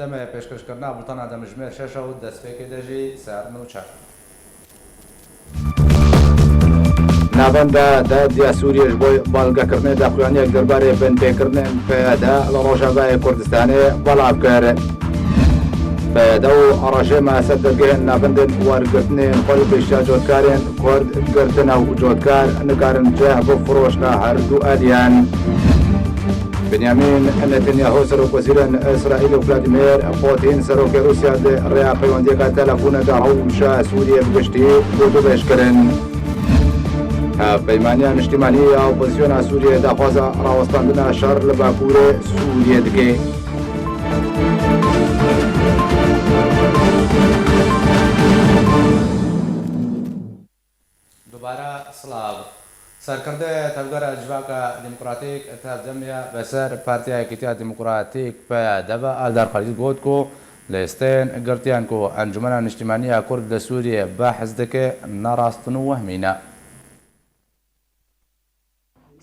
دەمە پێشکەشکردنا بڵتانە دەمژمێر 6 و دەستپێکی دەژی سارن و چاک. ناوەندە دادیا سووریش بۆی باڵگەکردنی داخوێنیەک دەربارەی بنپێکردن پێدا لە ڕۆژاوای کوردستانی بەڵاو کرد. پێدا و ئەڕژێمە سەر دەرگەهێن ناوەندن وەرگرتنی خۆی پیشە جۆتکارێن کورد گرتنە و جۆتکار نکارن جێ بۆ فرۆشتە هەردوو ئەلیان. بنیامین نەتەنیاهۆ سەرۆکوەزیرن ئیسرائیل و ڤلادیمیر پوتین سەرۆکی رووسیا ڕێیا پەیوەندیەکە تەلەفۆنەدا هەوشە سووریە بگشتی بۆ دووبێشکردن. پەیمانیە نیشتیمانی ئۆپۆزیسیۆنە سووریە داخوازە ڕاوەستاندنە شەڕ لە باکوورێ سووریە دکێ. دووبارە سڵاو. سەرکردە تەوگەرە جوواکە دیموکراتیک تەردەمیە بەسەر پارتیا یەکێتیە دیموکراتیک پەیادەبە ئالدار خەلیل گوت و لە ئێستێن گرتیان و ئەنجومەنە نیشتیمانیە کورد لە سووریە بەحث دەکێ نەڕاستن و وەهمینە.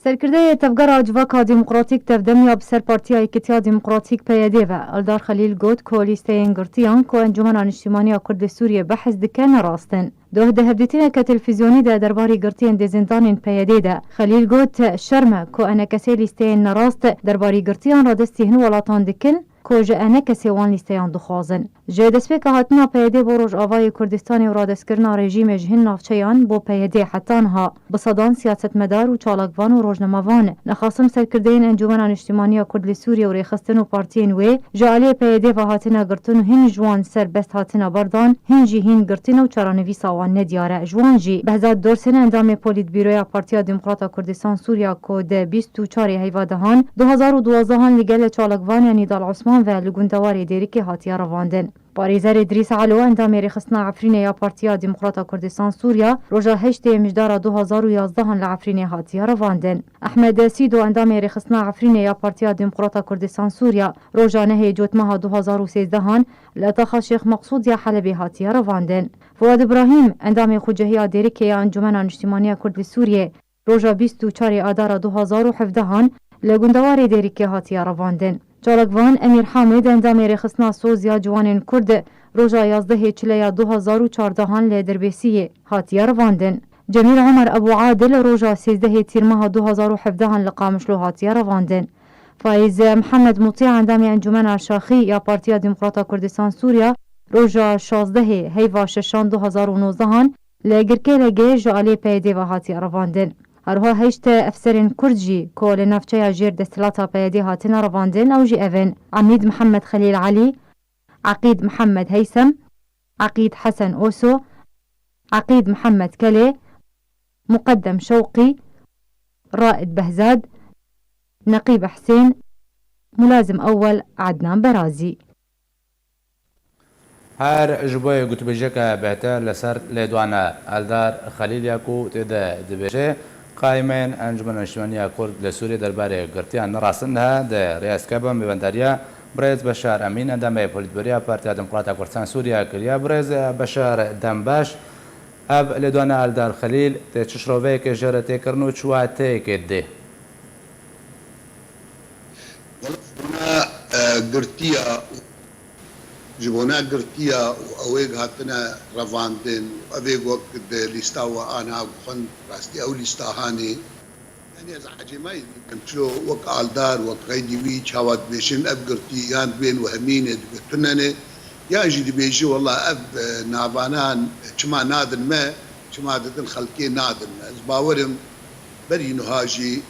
سرکرده تفگر جواکا دموکراتیک تفدمی بسر پارتیا یکتیا دموکراتیک پیاده و الدار خلیل گوت که لیسته انگرتیان که انجمن اجتماعی کرد سوریه بحث دکن راستن. دوه دهبدیتین که تلویزیونی ده درباری گرتین ده زندان پیاده ده. خلیل گوت شرمه که انا کسی لیسته نراست درباری گرتیان را دستی هنو ولاتان دکن که جه انا کسی وان لیستهان دخوازن. جه دسپی که هاتنا پیاده بروج آوای کردستانی و را دستکرنا رژیم جهن نافچیان بو پیاده حتانها بصدان سیاست مدار و چالکوان و روزنامه‌وان نخواستم سرکردین انجمن اجتماعی کرد سوریه و ریخستن و پارتین و جالی پیاده و هاتنا گرتن و هن جوان سر بست هاتنا بردان هن جی هن گرتن و چرانوی ساوان ندیاره جوان جی بهزاد دورسن اندام پولیت بیروی پارتیا دموکرات کردستان سوریه کود 24 هیوادهان 2012 لگل چالکوان یعنی دال عثمان و لگوندوار دیریکی هاتیا رواندن. پاریزر ادریس علو اندام ریخستنا عفرین یا پارتیا دموکرات کردستان سوریه روژا 8 مجدار 2011 لعفرین هاتیا رواندن. احمد سیدو اندام ریخستنا عفرین یا پارتیا دموکرات کردستان سوریه روژا 9 جوتمه 2013 لطاخ شیخ مقصود یا حلبی هاتیا رواندن. فؤاد ابراهیم اندام خوجهی دیریکی انجمن اجتماعی کرد سوریه روژا 24 آذار 2017 لگوندوار دیریکی هاتیا رواندن. چالکوان امیر حامد اندام ریخستنا سوزیا جوانین کرد روژا 11 چلیا 2014 لدربیسی هاتیا رواندن. جمیل عمر ابو عادل روژا 13 تیرمه 2017 لقامشلو هاتیا رواندن. فایز محمد مطیع اندام انجمن شاخی یا پارتیا دموکرات کردستان سوریه روژا 16 هیوا 6 2019 لگرکه لگه جالی پیده و هاتیا رواندن. هرها هشت افسرین کردجی که لنفچه جیر دستلاتا پیادی هاتنا رواندن او جی اوین عمید محمد خلیل علی، عقید محمد هیثم، عقید حسن اوسو، عقید محمد کلی، مقدم شوقی، رائد بهزاد، نقیب حسین، ملازم اول عدنان برازی. هر جبوی گوتبجیکا بهتر لسر لیدوانا الدار خلیل یاکو تیده دبیجه قائمين انجمن اجتماعية كرد لسوريا درباري قرتيان نراسنها ده رئيس كابا مبندريا بريز بشار امين اندام بوليتبريا بارتيا ديمقراطية كردستان سوريا كريا بريز بشار دمباش اب لدوانا الدار خليل تشروفي كجرتي كرنو تشواتي كده قرتيا جبونا قرتيا وأويق هاتنا رفاندن وأويق وقت ليستاوا أنا وخن راستي أو ليستاهاني يعني إذا حجماي كنتلو وق عالدار وق غيدي وي شاوات بيشن أب قرتي يان بين وهمين دبتنني يا جدي بيجي والله أب نابانان شما نادن ما شما ددن خلقي نادن باورم بري نهاجي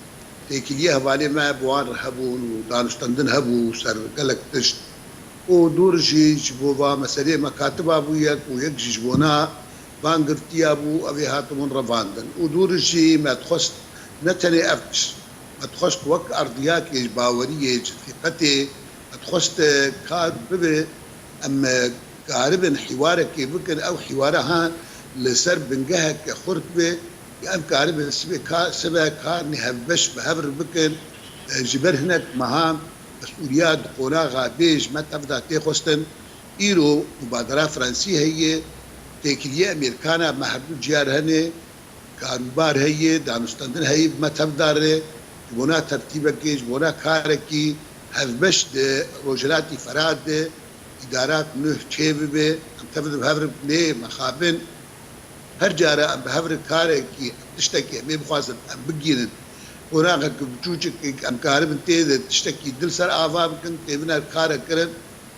تيكليه بالي ما بوان رهبون ودانشتندن هبو سر قلق تشت ودورجي جبوبا مسألة مكاتب أبويك ويك جبونا بانقرتي أبو أبي هاتمون رفاندن ودورجي ما تخص نتني أفتش ما تخص وك أرضياك يج باورية في قتي ما تخص كار ببي أما كاربن حوارك بكن أو حوارها لسر بنجهك خرط به يأم كاربن سبا كار نهبش بهبر بكن جبر هناك مهام مسؤوليات قناغا بيج ما تبدا تيخستن إيرو مبادرة فرنسية هي تيكلية أمريكانا محدود جيار هني كاروبار هي دانستندن هي ما تبدا بونا ترتيبك بونا كاركي هفبش روجلاتي فراد إدارات نه چه ببه تفرد بهفر نه مخابن هر جارة بهفر كاره كي تشتكي ما بخواصل أم بجينن وناقك بجوجك أم كارب تيد تشتكي دل سر آفاب كن تبنا كاره كرن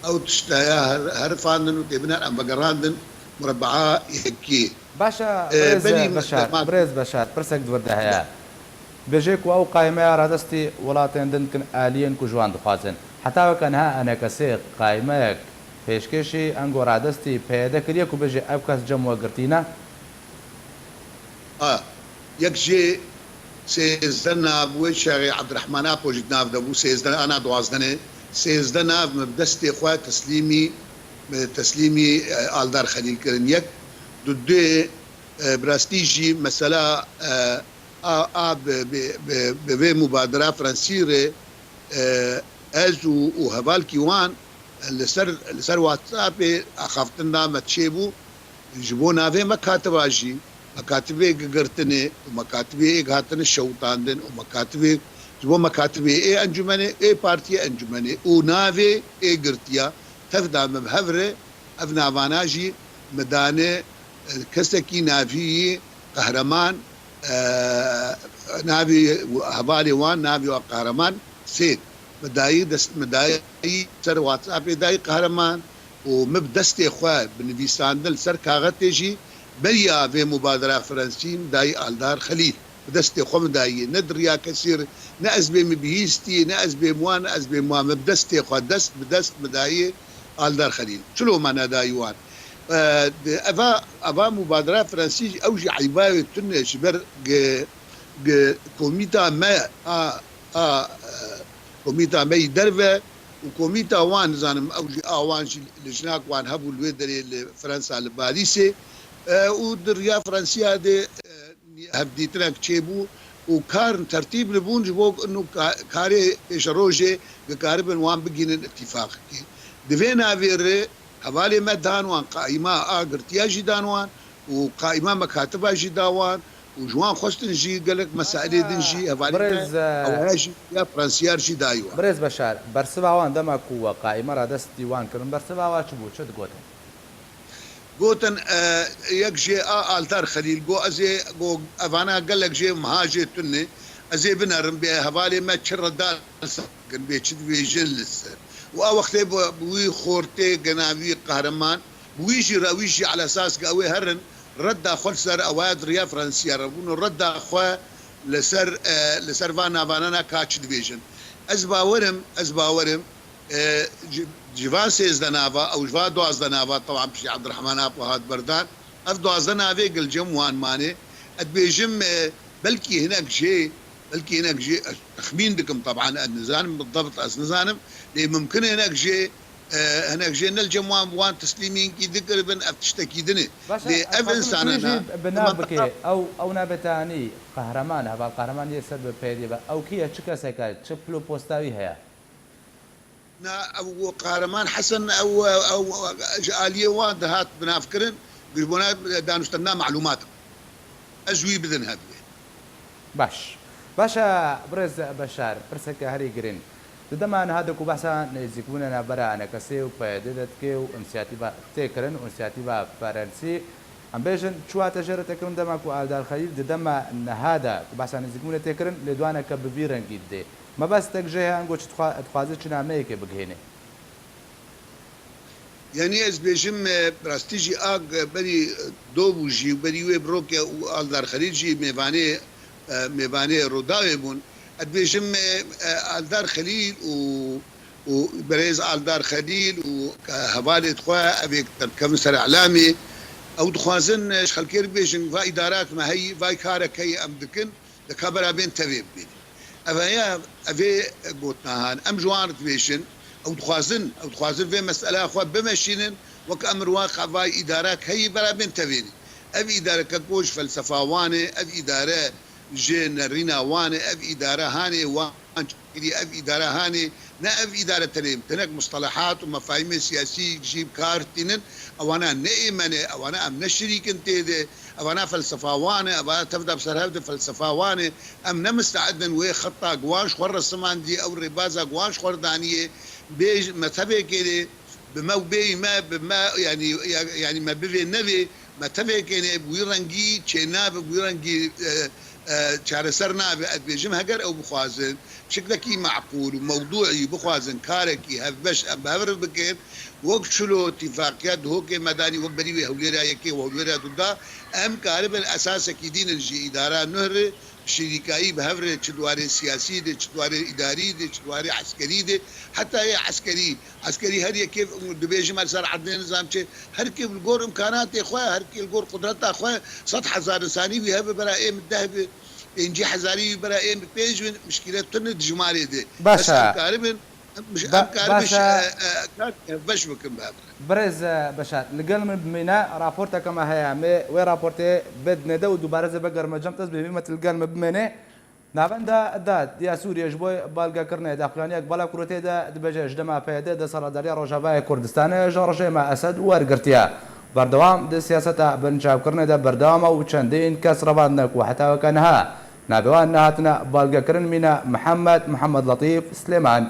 أو تشتايا هر فاندن وتبنا أم بقراندن مربعة يحكي باشا برز بشار برسك دورده هيا بيجيك او قائمه رادستي ولاتين دنكن الين كو جوان دخوازن حتى وكانها انا كسي قائمه پێشکەشی ئەنگۆ ڕادستی پێدەکردیەک و بێژێ ئەو کەس جەموە گرتینە یەکژێ سێزدە نابووی شاغی عەبدوڕەحمانە پۆژیت ناو دەبوو سێزدە ئانا دوازدەنێ سێزدە ناو دەستێ خوا تەسلیمی ئالدار خەلیلکردن یەک دوێ براستیژی مەسەلا بێ مبادرە فرەنسیرێ ئەز و هەڤالکی وان لەسەر واتساپێ ئاخافتندا مەچێ بوو ji bo navê me katiba jî mekatibê gigirtinê û mekatibê hatine şewtandin û mekatibê ji bo mekatibê ê encûmenê ê partiya encûmenê û navê ê girtiya tevda me bi hev re ev navana jî midane kesekî navîyî qehreman navê hevalê wan navê wa qehreman sêr مدایی سر واتساپ دای قهرمان و مب دستي خو بنویساندل سر کاغذ جی بریا و مبادره فرنسیم دای آلدار خلیل دستي خو مدایی ندریا کثیر نه ازبه مبهیستی نه ازبه موان ازبه مو مب دستي خو دست بدست مدایی آلدار خلیل شلو معنا دایوان افا مبادره فرنسي اوجي عيباوي تن شبر كوميتا ما كوميتا مي درفه وكوميتا وان زانم اوجي اوان لجناك وان هبو الويدري لفرنسا لباريسي ودريا فرنسيا دي هبديتناك تشيبو وكار ترتيب لبون جبوك انه كاري شروجي كاربن وان بجين الاتفاق دفينا فيري حوالي مدان وان قائمة اغرتيا جدانوان وقائمة مكاتبة جداوان وجوان خوستن جي قالك مسائل دنجي برز اوهاجي يا فرنسيار جي دايوا برز بشار برسواوان دمك وقائمه را دست ديوان كرن برسواوا چبو چد قوتن يك جي آلتار خليل قو ازي قو افانا قالك جي مهاجي تني ازي بنرم بي هفالي ما تشر دال كن بي تشد بي جلس و وقت بوي خورتي قناوي قهرمان بويجي راويجي على اساس قوي هرن رد خلصر اواد ريا فرنسيا ربون رد اخوا لسر فانا كاتش ديفيجن ازباورم جيفان سيز دنافا او جوا دوز دنافا طبعا بشي عبد الرحمن ابو هاد بردان اف دوز دنافا قل جموان ماني ادبيجم بلكي هناك شيء تخمين دكم طبعا النزانم بالضبط نزانم ممكن هناك شيء هناك جينا الجموان بوان تسليمين كي ذكر بن تشتكي دني لإفنس أنا بنابك أو نابتاني قهرمان هذا القهرمان يسبب بيدي أو كي أشكا سكاي تشبلو بوستاوي هيا نا أو قهرمان حسن أو آلية وان دهات بنافكرن قربونا دانوستنا معلومات أجوي بذن هذا باشا برز بشار برسك هري جرين دەمان هادەکو بەسا نزیکبوونە نابەرانە کەسێ و پەیدەدەتکێ و ئینسیاتیڤ تێکردن و ئینسیاتیڤ فەرەنسی ئەم بێژن چواتە ژێرەتەکەم دەماک و ئالدار خەلیل دەدەمە نەهادا بەسا نزیکبوونە تێکردن لێدوانە کە ببی ڕەنگیت دێ مەبەستێک ژێ هەنگۆ دخوازە چ نامەیەکێ بگهێنێ یعنی ئەس بێژم ڕاستیژی ئاگ بەری دۆ بووژی و بەری وێ بڕۆکە و ئالدار خەلیلجی میێوانەیە ڕووداوێ بوون ادبيجم آلدار خليل وبريز آلدار خليل وهبالة خوا أبيك كمسر إعلامي أو دخوازن خلكير بيجن فا إدارات ما هي فا كارك هي أم دكن لكبر بين تبيب بين أفيا أفي قوتنا هان أم جوانت بيجن أو دخوازن في مسألة خوا بمشينن وكأمر واقع فا إدارات هي برا بين تبيني أبي إدارة كتبوش فلسفة واني أبي إدارة جين رينا واني أب إدارة هاني وان أب إدارة هاني نا أب إدارة تنيم تنك مصطلحات ومفاهيم سياسية جيب كارتين أو أنا نئمنة أو أنا أم نشريك انتي أو أنا فلسفة واني أو أنا تبدأ بسرهبد فلسفة واني أم نمستعدن وي خطة قواش خور السمان دي أو الربازة قواش خور دانية بيج مثبه كده بما وبي ما بما يعني ما بفي نبي ما تفي كان بويرنجي تشيناب بويرنجي چارەسەر نابێ ئەدبێژم هەگەر ئەو بخوازن شکلێکی معقول و موضوعی بخوازن کارێکی هەڤش بەهەور بکەن وەک چلۆ اتفاقیات هۆکێ مەدانی وەک بەریوێ هەولێرا یەکێ هەولێرا دوودا ئەم کارە بن ئەساسێکی دیننجی ئیدارا نهرێ شریکایی بەهەورێ چ دوارێ سیاسی دێ چ دوارێ ئیداری دێ چ دوارێ عسکەری دێ حتا هەیە عسکەری هەر یەکێ دەبێژم هەرسەر عەدلێ نظام چێ هەرکێ گۆر ئیمکاناتێ خوێ هەرکێ گۆر قودرەتا خوێ 100,000 ئینسانی وی هەبێ بەرا ئێمە دەه بێ 5,000 برا ئێمە پێنج بن مشکلات تنە دژمارێ دێ باشە باش بکەم برێز بەشار لەگەڵ من بمێنە راپۆرتەکەمە هەیە مێ وێ راپۆرتێ بدنێدە و دووبارەزە بە گەرمەجەم تەست بێمە لەگەڵ من بمێنێ ناوەندا داد دیا سووریەش بۆی بالگەکردنێ داخلانیەک بەڵا کوورتێدا دبەژێش دەما پێدە دەسەڵاتداریە ڕۆژاوای کوردستانە ژە ڕژێمە ئەسەد وەرگرتیە بەردەوام دە سیاسەتە بنچاوکردنێدا بەردەوامە و چەندین کەس ڕەوان نەکو حتاوەکەنها نابێوان نهاتنە بالگەکردن مینە محەممەد لەطیف سلێمان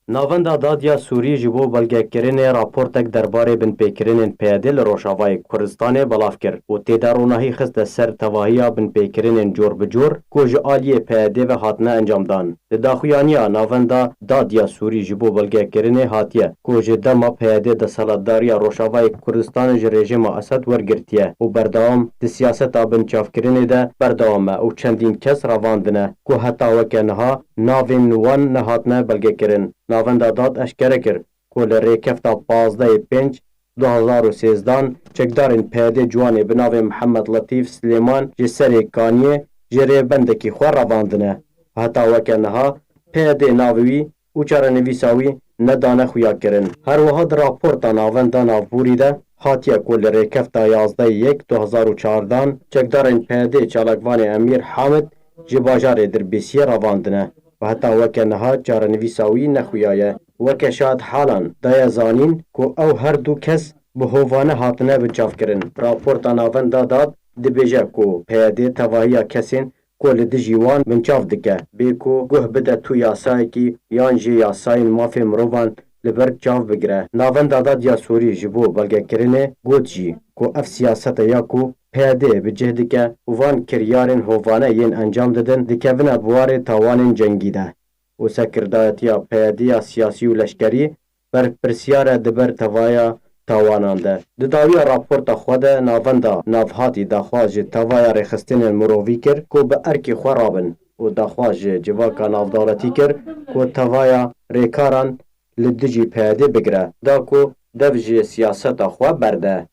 Navenda Dadiya Sûrî ji bo belgekirinê raportek derbarê binpêkirinên peyadê li Rojavayê Kurdistanê belav kir û têda ronahî xiste ser tevahiya binpêkirinên cor bi cor ku ji aliyê peyadê ve hatine encamdan. Li daxuyaniya navenda Dadiya Sûrî ji bo belgekirinê hatiye ku ji dema peyadê desalatdariya Rojavayê Kurdistanê ji rejima Esed wergirtiye û berdewam di siyaseta binçavkirinê de berdewam e û çendîn kes ravandine ku heta weke niha navên wan nehatine belgekirin. Navenda dad eşkere kir ku li rêkefta 15/5/2013 çekdarên peyadê ciwanê bi navê Mihemed Letîf Silêman ji serê Kaniyê ji rêbendekî xwe ravandine. Heta weke niha peyadê navê wî û çarenivîsa wî nedane xuya kirin. Her wiha di raporta navenda navbûrî de hatiye ku li rêkefta 11/1/2014 çekdarên peyadê çalakvanê Emîr Hamid ji bajarê Dirbêsiyê ravandine. Heta weke niha çarenivîsa wî nexuyaye. Weke şad halan daye zanîn ku ew her du kes bi hovane hatine binçavkirin. Raporta navenda dad dibêje ku peyadê tevahiya kesên ku li dijî wan binçav dike bê ku guh bide tu yasayekî yan jê yasayên mafê mirovan li ber çav bigire. Navenda Dadiya Sûrî ji bo belgekirinê got jî ku ev siyaseta ya ku peyadê bi cih dike û van kiryarên hovane yên encam didin dikevine buwarê tawanên cengî de û sekirdayetiya peyadîya siyasî û leşkerî berpirsiyare diber tevaya tawanan de. Di dawiya raporta xwe de navenda navhatî daxwaz ji tevaya rêxistinên mirovî kir ku bi erkê xwe rabin û daxwaz ji civaka navdaletî kir ku tevaya rêkaran li dijî peyadê bigire da ku dev ji siyaseta xwe berde.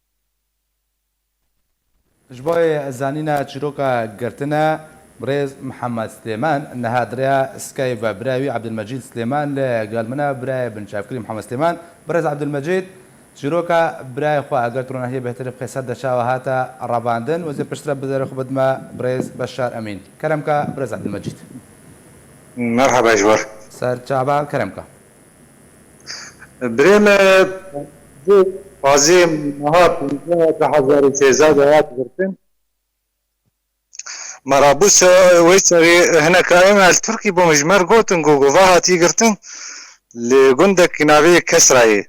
ji bo zanîna çîroka girtine برێز محەممەد سلێمان نەهادریا سکای بە براوی عەبدولمەجید سلێمان لە گەڵمنە برایە بنچاوکری محەممەد سلێمان برێز عەبدولمەجید چیرۆکە برای خوا ئەگەر تڕۆنە هەیە بهتر بخێسەر دەچاوە هاتە ڕەباندن وەزێ پشترە بدەرە خو بدمە برێز بەشار ئەمین کەرەمکە برێز عەبدولمەجید مرحبا جوار سەر چابا کەرەمکە برێمە بازی نها 15,000 هات گرتن مرابوس ويسري هنا كائن التركي بمجمر قوتن جوجوفا هاتي قرتن لجندك ناوي كسراي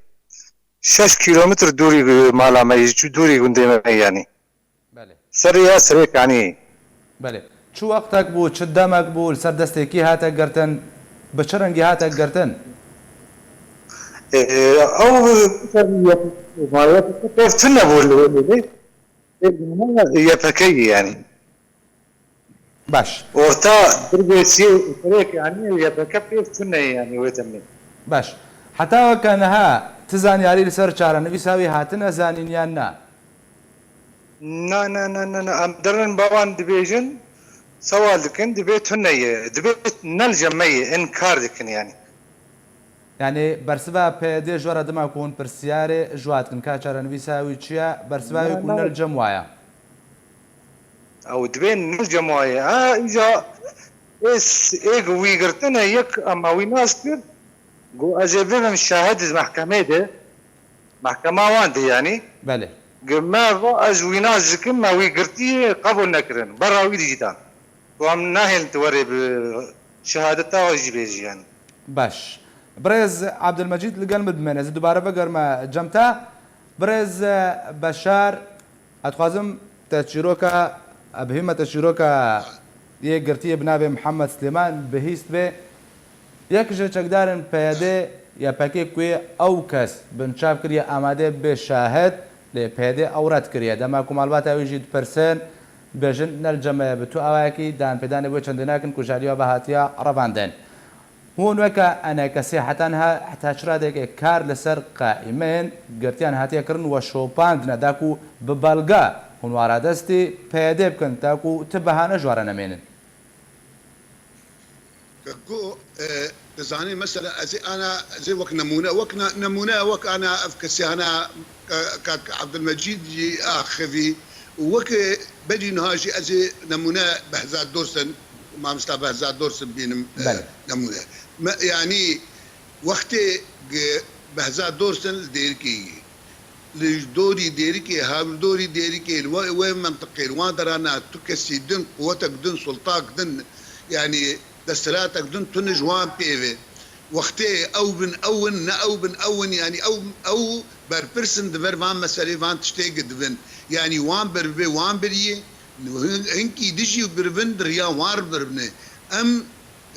6 كيلومتر دوري مالا ما يجي دوري جندي يعني بله سريع سريع يعني بله شو وقتك بو شدامك بو سردستيكي هاتا قرتن بشرنجي هاتا قرتن او ما يفتنا بول يفكي يعني باش ورتا دربيسي فريق يعني يبكي فتنا يعني ويتمني باش حتى وكانها تزاني علي لسر چارە نویساوی هاتنە زانینیان نا نا ام درن باوان دبيجن سوال دكن دبيت هنية دبيت نلجمية انكار دكن يعني برسبا پێدێ ژۆرە دەما کوون پرسیارێ ژواتکن کا چارە نویساوی چییە بەرسباوی کوون نەلجەم وایە او دبين نلجموية اذا ايق ويقرتنا يك اما ويناس كر قو اجابنا من شاهد المحكمة ده محكمة واندي يعني بله ما اج ويناس زكم ما ويقرتي قبل نكرن برا ويدي جدا وام ناهل توري بشهادتها وجبيجي يعني باش برز عبد المجيد لقال مدمن از دوباره بگر ما جمتا برز بشار اتخازم تشيروكا ابهمه تشيروكا یه گرتی بنابه محمد سلیمان بهیست به یک جلچکدارن پیاده یا پاکی کوی او کس بنچاف کریه آماده به شاهد لی پیاده اورد کریه دما کمالبات اویجید پرسن بجن نل جمعه بتو اواکی دان پیدانه بو چندناکن کجاریا بهاتیا رواندن هون وکا انا کسی حتانها حتی شرادك کار لسر قائمين گرتیان هاتیا کرن و شوپاند نداکو ببالگا هون وارادستی پیاده بکن تاکو تبهانه جوارا نمینن كو تزاني مثلا زي انا زي وك نمونه وك انا افكسي انا عبد المجيد اخذي وك بدي نهاجي ازي نمونه بهزاد دورسن ما مستوى بهزاد دورسن بين نمونه يعني وقتي بهزاد دورسن ديركي لدوري ديركي هاول دوري ديركي وين منطقي وين درانا تكسي دن قوتك دن سلطاك دن يعني دستراتك دن تنجوان بيفي وقتي او بن اون يعني او بربرسن دبر فان مسالي فان تشتيق دبن يعني وان بربي وان بريه هنكي دجي بربن دريا وان بربنه ام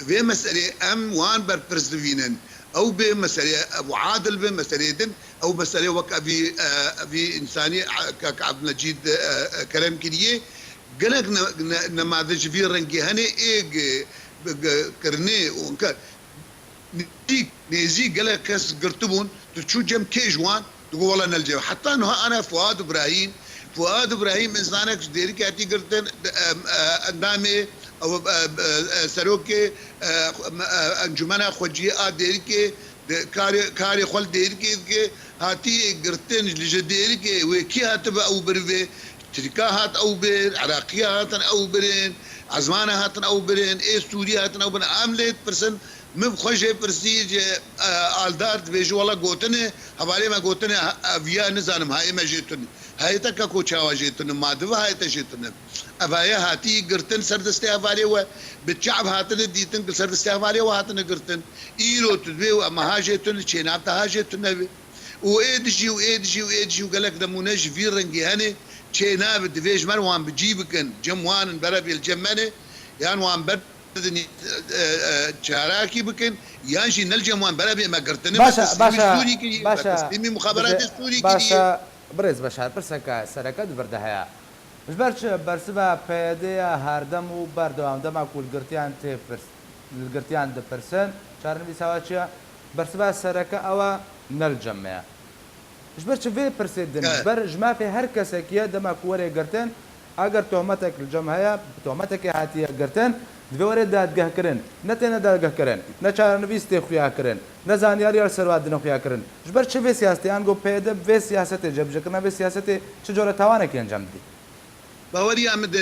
في مسألة ام وان بربرس دفينن او بمسألة ابو عادل بمسألة دن او مسألة وك ابي انساني كعبد المجيد كلام كديه قالك نماذج في رنجي هني ايه كرني وكان نيزي قالك كاس قرتبون تشو جم كيجوان تقول والله نلجا حتى انه انا فؤاد ابراهيم انسانك ديري كاتي قرتن اندامي او سروكي انجمنا خوجي ديري كاري خل ديري هاتي قرتن لجديري وكي هاتبا او بربي تركاهات او بر عراقيات او برين عزمانه او برين اي سوريا او برين عملت برسن مبخوشه برسيج الدارت بيجو والله قوتنه حوالي ما قوتنه افيا نزانم هاي ما جيتن هاي تكا كوچاوا جيتن ما دو هاي تجيتن افايا هاتي قرتن سردستي افالي و بتشعب هاتن ديتن سردستي افالي وهاتن قرتن ايرو تدوي وما هاجيتن تشينات هاجيتن وإيدجي وقالك نمونج في رنجي هني تشينا بدفيج من وان بجيبكن جموان بربي الجمانه يعني وان بدني شاراكي بكن يانشي نلجموان بربي ما قرتني باشا تسليمي مخابرات السوري باشا برز باشا برسكا سركات بردها مش برش برسبا بيديا هاردم و بردوام دما كل قرتيان تفرس القرتيان د برسن شارن بيساواتشيا برسبا سركا او نلجمع مش برش في برسيدن برج ما في هر كسكيه دما كوري قرتن اگر تهمتك الجمعيه تهمتك هاتيه قرتن دوري دادگاه کرن نتنه دادگاه کرن نه چارنویستی خویا کرن نه زانیاری سرواد نه خویا کرن جبر چه وی سیاستی انگو پیدا وی سیاست جب جکنا وی سیاست چه جوره توانه کی انجام دی باوري امد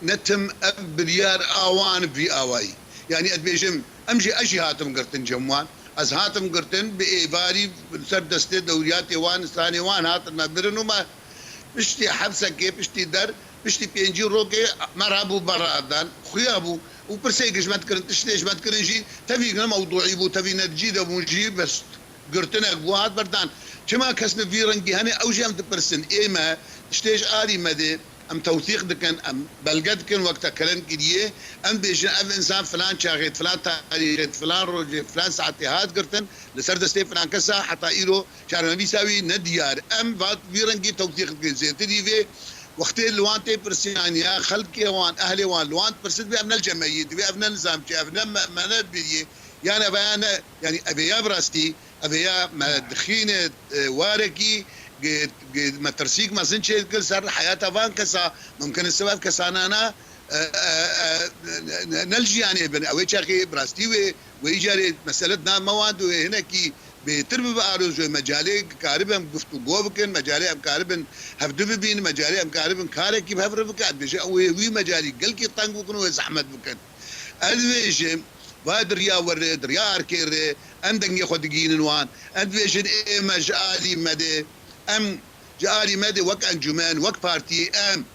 نتم بليار اوان في اواي يعني ادبيجم امشي اشي هاتم قرتن جموان از هاتم قرتن بايباري سر دسته دوريات وان ثاني وان هات ما برنو ما بشتي حبسه كيف بشتي در بشتي بينجي روكي مرابو برادان خيابو وبرسيقش ما تكرن تشتيش ما تكرن شيء تبي موضوعي بو تبي نتجيد ابو نجي بس قرتنا قوات بردان كما كسنا في رنجي هني او جام تبرسن ايما تشتيش ادي مدي ام توثيق دكن ام بلقد كن وقت كلام كديه ام بيجن ام انسان فلان شاغيت فلان تاريخ فلان روجي فلان ساعتي هاد قرتن لسرد ستي فلان كسا حتى ايرو شارنا بيساوي نديار ام بعد في رنجي توثيق زين تدي في وقت اللوان تي برسيان يا خلقي وان اهلي وان لوان برسد بابن الجمعيه بابن النظام ابن ما نبي يعني بيانا يعني ابي براستي ابي ما دخينه واركي ما ترسيق ما زنشي كل صار حياتها فان كسا ممكن السبب كسانانا نلجي يعني بن اوي شاكي براستي ويجاري مسالتنا مواد هنا كي بتربي بارز مجالي كاربم گفتگو بكن مجالي ام كاربن هفدو بين مجالي ام كاربن كارك كيف هفر بك بيجي وي مجالي قال كي طنق بكن زحمت بكن ادويش وادريا ورد ريا اركير اندن ياخذ جينوان ادويش مجالي مدي ام جالي مدي وك انجمان وك بارتي ام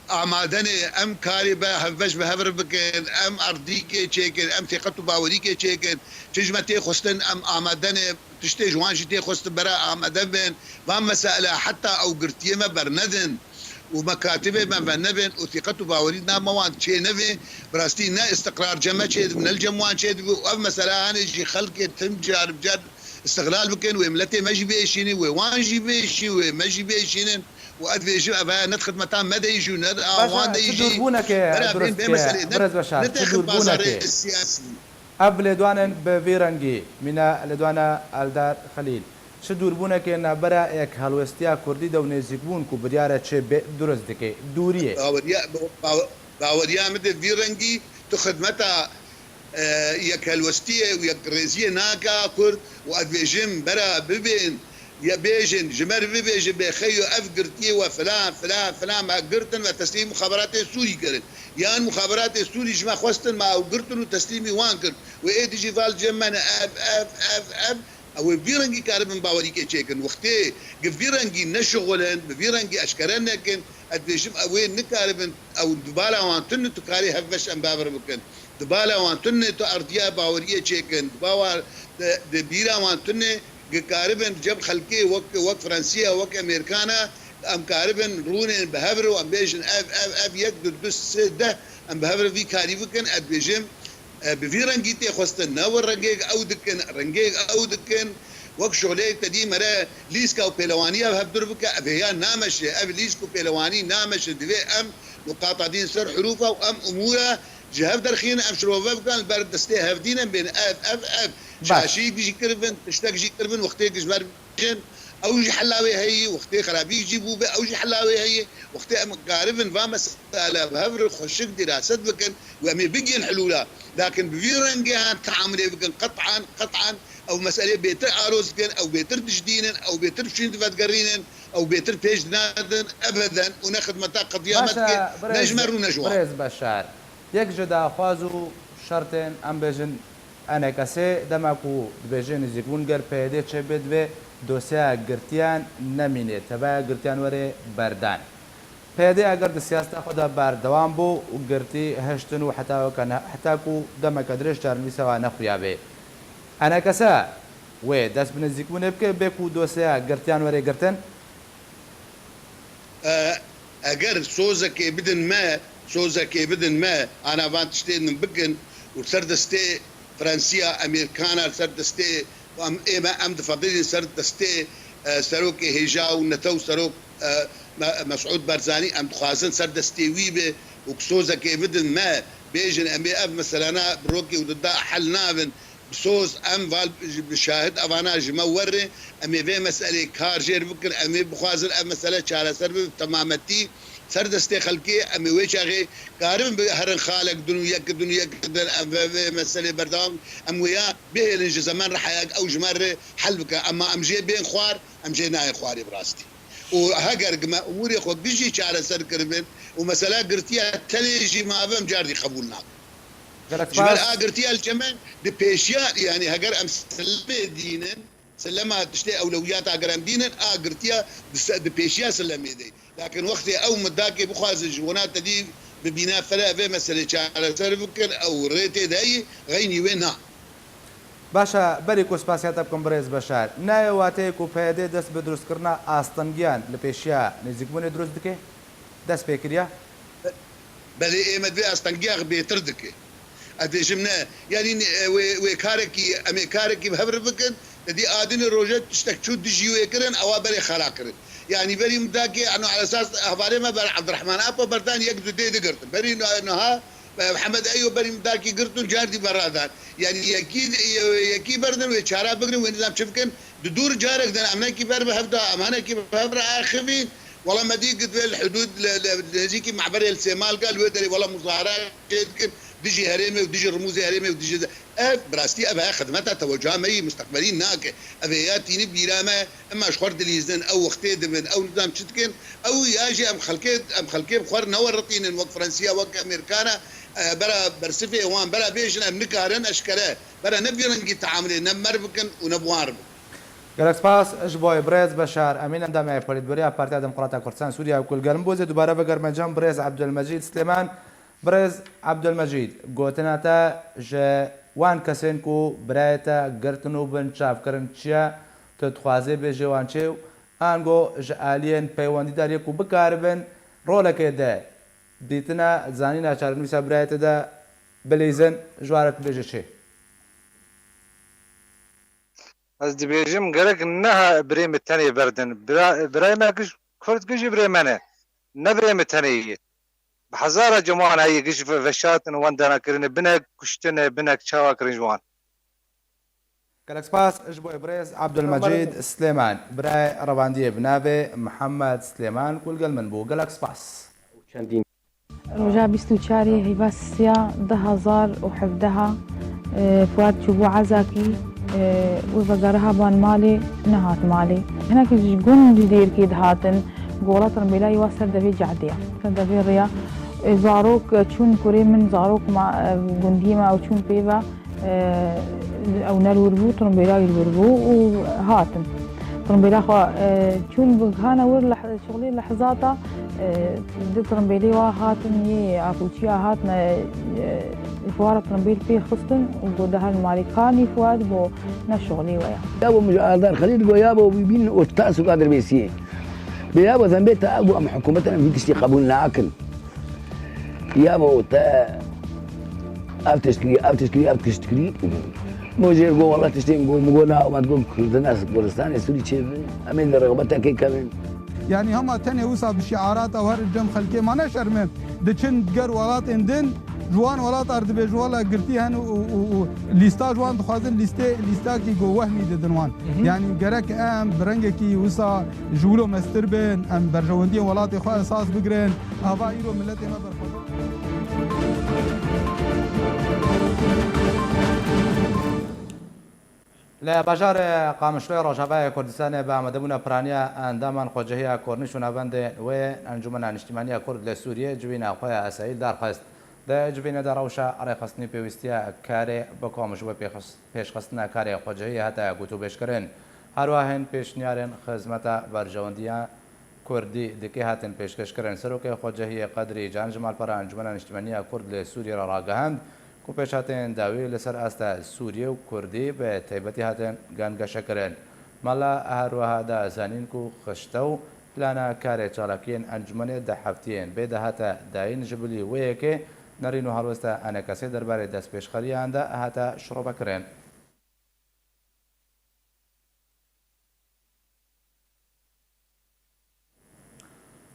آمادنه ام کاری به هفش به هفر بکن ام اردی که چیکن ام ثقت و باوری که چیکن چجمتی خستن ام آمادنه تشتی جوان جتی خست برا آماده بن و مسائل حتى او قرتيه ما برندن ومكاتبه ما برنبن وثقت و باوری ناموان چه نوی براستي نا استقرار جمع چه من الجموان چه و مسألة هاني جي خلق تمجار بجد استغلال بكن وملتي ما جي بيشيني ووان جي بيشي وما جي بيشينن وادفيجي ابا ندخل متى مدى يجي وان يجي تدوربونك برز بشار تدوربونك السياسي قبل دوانن بفيرنجي من لدوانا الدار خليل چه دوربونك ان برا یک هلوستیا کردی دو نزیکبون کو بریاره چه درست دکه دوریه باوريا مد فيرنجي تخدمتها يك هلوستيه ويك ريزيه ناكا كرد وادفيجم برا ببين يا بيجن جمر بيجن بخيو افقرتي وفلان فلان فلان ما قرتن وتسليم مخابرات السوري كرن يعني مخابرات السوري جما خوستن ما قرتن وتسليمي وانكر وايدي جيفال جمنا اف او فيرنجي كاربن باوري كيتشيكن وقتي فيرنجي نشغلن فيرنجي اشكرنا كن ادفيجم وين نكاربن او دبالا وانتن تكاري هفش ام بابر بكن دبالا وانتن تو ارضيا باوريه تشيكن باور دبيرا وانتن كاربن جب خلقي وك فرنسيه وك امريكانا ام كاربن رونين بهبر وام بيجن اف يقدر بس ده ام بهبر في كاريفكن ادبيجم بفيرنجي تي خوستن نور رنجيك او دكن رنجيك او دكن وك شغلي تدي مرا ليسكا وبيلوانيه بهبدر بك افيا نامش اف ليسكو بيلواني نامش دي ام مقاطعين سر حروفه وام اموره جهاب درخين ام شروفه كان برد دستي هفدينا بين اف شاشي بيجي كرفن تشتاق جي كرفن وقتي جبر او جي حلاوي هي وقتي خرابي يجيبوا او جي حلاوي هي وقتي قارفن فامس على بهبر خشك دراسات بكن وامي بيجي حلولا لكن بفيرنجا تعامل بكن قطعا او مساله بيتر اروز كن او بيتر تجدين او بيتر شين تفكرين او بيتر بيج نادن ابدا وناخذ متى قضيامتك نجمر ونجوا برز بشار یک جدا خوازو شرطن ام بجن انا کسی دمکو بجن زیکون گر پیدا چه بدوه دوسیا گرتیان نمینه تبع گرتیان وره بردان پیدا اگر د سیاست خدا بردوام بو و گرتی هشتن و حتی کو دمک درش چرمی سوا نخویا به انا کسا و دست بنزیکونه بکه بکو دوسیا گرتیان وره گرتن اگر سوزك بدن ما انا فانتشتين بكن وسردستي فرنسيا امريكانا سردستي ام دفضيل سردستي سروك هيجا ونتو سروك مسعود برزاني ام دخازن سردستي ويبه وكسوزك بدن ما بيجن امي اف مثلا انا بروكي وضد حل نابن بسوز ام فال بشاهد افانا جموري امي في مساله كارجير بكن امي بخازن ام مساله شارع سرب تمامتي سردستي خلقي امي ويشاغي قارن بهرن خالق دنيا كدن مساله بردام ام ويا به لنج زمان رح او جمر حلبك اما ام جي بين خوار ام جي ناي خواري براستي وهاجر اموري خو بيجي شارع سر كربن ومساله قرتيها تليجي ما افهم جاردي قبولنا جبل قرتيها الجمال دي بيشيا يعني هاجر ام سلمه دينن سلمها تشتي اولويات هاجر ام دينن قرتيها دي بيشيا سلمه دي لكن وقتي او مداكي بخاز الجوانات دي ببناء فلا في مساله شارع سر بكر او ريتي داي غيني وينها باشا بریکو سپاسیات بکن برز بشار نه واته کو پیدا دست به درست کردن آستانگیان لپیشیا نزدیکمون درست دکه دست فکریا بله ایمد به آستانگیان بهتر دکه ادیجمنا يعني وكاركي بهبر بكن دي ادين الروجات تشتكشو دجيو يكرن او بري خلاكرن يعني بري مداكي انه على اساس اخباري ما عبد الرحمن ابا بردان يقدو دي قرت بري انها محمد ايوب بري مداكي قرتو جاردي برادان يعني اكيد بردن وشارع بكن ونظام شفكن دور جارك دنا امناكي برب هبدا امانكي بهبر اخفين والله ما دي قد الحدود لزيكي مع بري السمال قال ودري والله مظاهرات ديجي هريمي وديجي رموزي هريمي وديجي براستي ابها خدمتها توجهها مي مستقبلين ناك ابياتي نبيراما اما شخور دليزن او وقتي دمن او نظام شتكن او ياجي ام خلكي بخور نور رطين وقت فرنسيه وقت امريكانا برا برسفي وان برا بيجن ام نكارن اشكاله برا نبي نجي تعاملين نمر بكن ونبوار گەلک سپاس ji bo برێز بەشار ئەمین ئەندامای پۆلیتبەریە پارتیا دموکراتا کوردستان سووریا و کولگەرم بۆ دووبارە بە گەرمەنجەم برێز عەبدولمەجید سلێمان برێز عەبدولمەجید گوتناتە ji wan kesên ku birayete girtin û bin çavkirin çiye tu dixwazê bêjê wan çê û ango ji aliyên peywendîdariyê ku bikaribin rolekê de dîtina zanîna çarenivîsa birayetê de bilîzin ji waret bêje çê Ez dibêjim gerek neha birê min tenê berdin birayê me Kurd gijî birê me ne ne birê min tenê ye bi hezara ciwan heye giş veşatin wan danakirinê binek kuştinê binek çawa kirin ji wan gelek spas ji bo birêz Abdulmecîd Slêman birayê revandiyê bi navê Mihemed Slêman kulgel min bû gelek spas چەندین روجا 24 هيبا سيا 2017 فؤاد شبو عزاكي وبقرها بان مالي نهات مالي هناك جون جدير كيد هاتن قولات بلا يواسر دبي جعدية كان دبي ريا زاروك تشون كوري من زاروك مع جنديما او تشون بيبا او نالوربو ترمبيلا يلوربو وهاتن ترمبيلا خوا تشون بغانا ور شغلي لحظاتا دي ترمبيلي هاتن يي اكوتشيا هاتنا فوارة ترمبيل فيه خصن وقودها المالكاني فؤاد بو نشغلي ويا يابو مجال خليل بو يابو بيبين وتاسو قادر بيسيه بيابو ذنبيت ابو ام حكومتنا في تشتي قبولنا اكل يابو تا ابتشكري موجير جو والله تشتي مقولنا وما تقول كل الناس كردستان سوري شيء امين رغبتك كمان يعني هم تاني وصل بشعارات او هر الجم خلكي ما نشرمه دچن دگر ولات اندن جوان ولات ارد به جوالا گرتی هن و لیستا جوان دخوازن لیستا کی گو وهمی ددنوان يعني گرک ام برنگ کی وصا جولو مستربن ام برجوندی ولات خو اساس بگرن اوا ایرو ملت ما برخواد لە باژار قامشلۆی ڕۆژاوای کوردستانی بە ئامادەبوونە پرانیا ئەندامان خۆجەهەیە کۆرنیش و ناوەندێ وێ ئەنجومەنە نیشتیمانیە کورد لە سووریە جوی ناوخۆیە ئەسایل دارخست دە جوینەدا ڕەوشە ڕێخستنی پێویستیە کارێ بە کۆمش بە پێشخستنە کارێ خۆجەهەیە هەتا گوتوبێشکردن هەروەهێن پێشنیارن خزمەتە بەرژەوەندیە کوردی دکێ هاتن پێشکەشکردن سەرۆکەی خۆجەهەیە قەدری جان ژمالپەرە ئەنجومەنە نیشتیمانیە کورد لە سووریە ڕاگەهاند و پێش هاتێن داوی لەسەر ئاستا سووریە و کوردی بە تایبەتی هاتن گەنگەشەکردن مەڵا هەروەهادا زانین و خشتە و پلانە کارێ چالاکیên ئەنجومەنێ دە هەفتیên بێدە هاتە داین ژبلی وەیەکێ نەرین و هەڵوەستە ئەنەکەسێ دەربارەی دەستپێشخەریاندا هاتە شڕۆبەکردن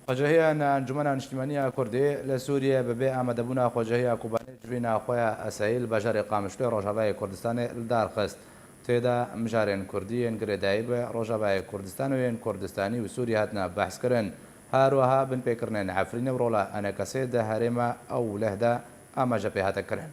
خۆجەهەیە ئەنجومەنە نیشتیمانیە کوردی لە سووریە بەبێ ئامادەبوونا خۆجەهەیە کوبانەی جوی ناوخۆیە ئەسایل بەژاری قامشلۆی ڕۆژاوای کوردستانی دارخست تێدا مژارێن کوردیên گرێدایی بە ڕۆژاوای کوردستان وێن کوردستانی و سووری هاتنە بەحسکردن هەروەها بنپێکردنێن عفرینە ڕۆڵە ئەنەکەسێ دە هەرێمە ئەو لەهدا ئاماژە پێ هاتەکردن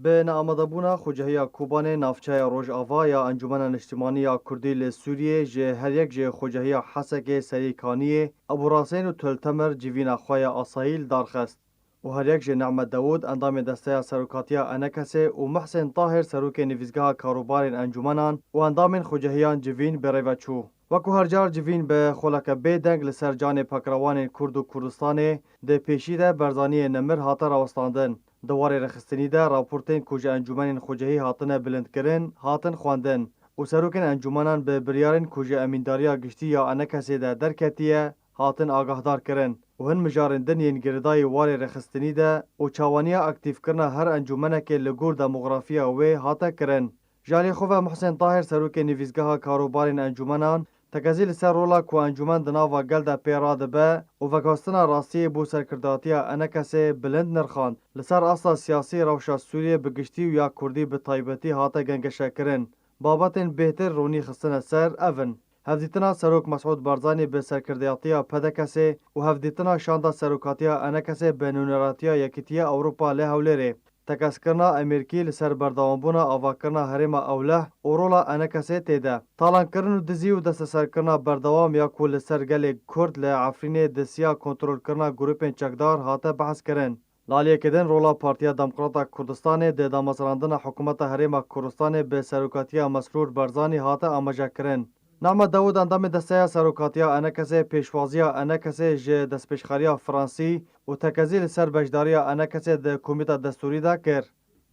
به نامدبونا خوجهیا کوبان نافچه روجاوا یا انجمن نیشتیمانی کردی ل سوریه جه هر یک جه خوجهیا حسک سریکانی ابو راسین و تلتمر جوینا خوای اسایل دارخست و هر یک جه نعمت داوود اندام دسته سروکاتیا انکسه و محسن طاهر سروک نویزگاه کاروبار انجمنان و اندام خوجهیان جوین بریوچو وکو هر جار جوین به خلک بدنگ لسر جان پکروان کرد و کردستان ده پیشیده برزانی نمر هاتر اوستاندن دوار رخصتنی ده راپورتین کجا انجمن خوجهی هاتنه بلند کرن هاتن خواندن و سروکن انجمنان به بریارن کجا امینداریا گشتی یا انکسی ده درکتیه هاتن آگاهدار کرن و هن مجارندن ین گردای وار رخصتنی ده و چاوانیا اکتیف کرنا هر انجمنه که لگور دموغرافیا و هاته کرن جالی خواه محسن طاهر سروک نویزگاه کاروبارین انجمنان تکزیل سر رولا کو انجمن دناوا گلدا پیراده به و وکاستنا راستی بو سرکرداتیا انکسه بلند نرخان لسر اصلا سیاسی روشا سوریه بگشتی و یا کردی به تایبتی هاته گنگشه کرن بابتن بهتر رونی خستن سر اون هفدیتنا سروک مسعود بارزانی به سرکرداتیا پدکسه و هفدیتنا شاندا سروکاتیا انکسه به نونراتیا یکیتیا اوروپا له هولره تکس کرنا امریکی لسر بردوامبونا آوا کرنا هرما اوله اورولا انکسه تیده تالان کرن و دزی و دست سر کرنا بردوام یا کل سر گل کرد لعفرین دسیا کنترول کرنا گروپین چکدار هاته بحث کرن لالیکدن رولا پارتیا دموکراتا کوردستان د دامسراندنا حکومت هریما کوردستان به سروکاتیا مسرور برزانی هاته آماجه کرن. نعمت داود اندام دسته سروکاتیا انکسه پیشوازیا انکسه ج دستپیشخاریا فرانسی و تکزیل سر بجداریا انکسه د کمیته دستوری دا کر.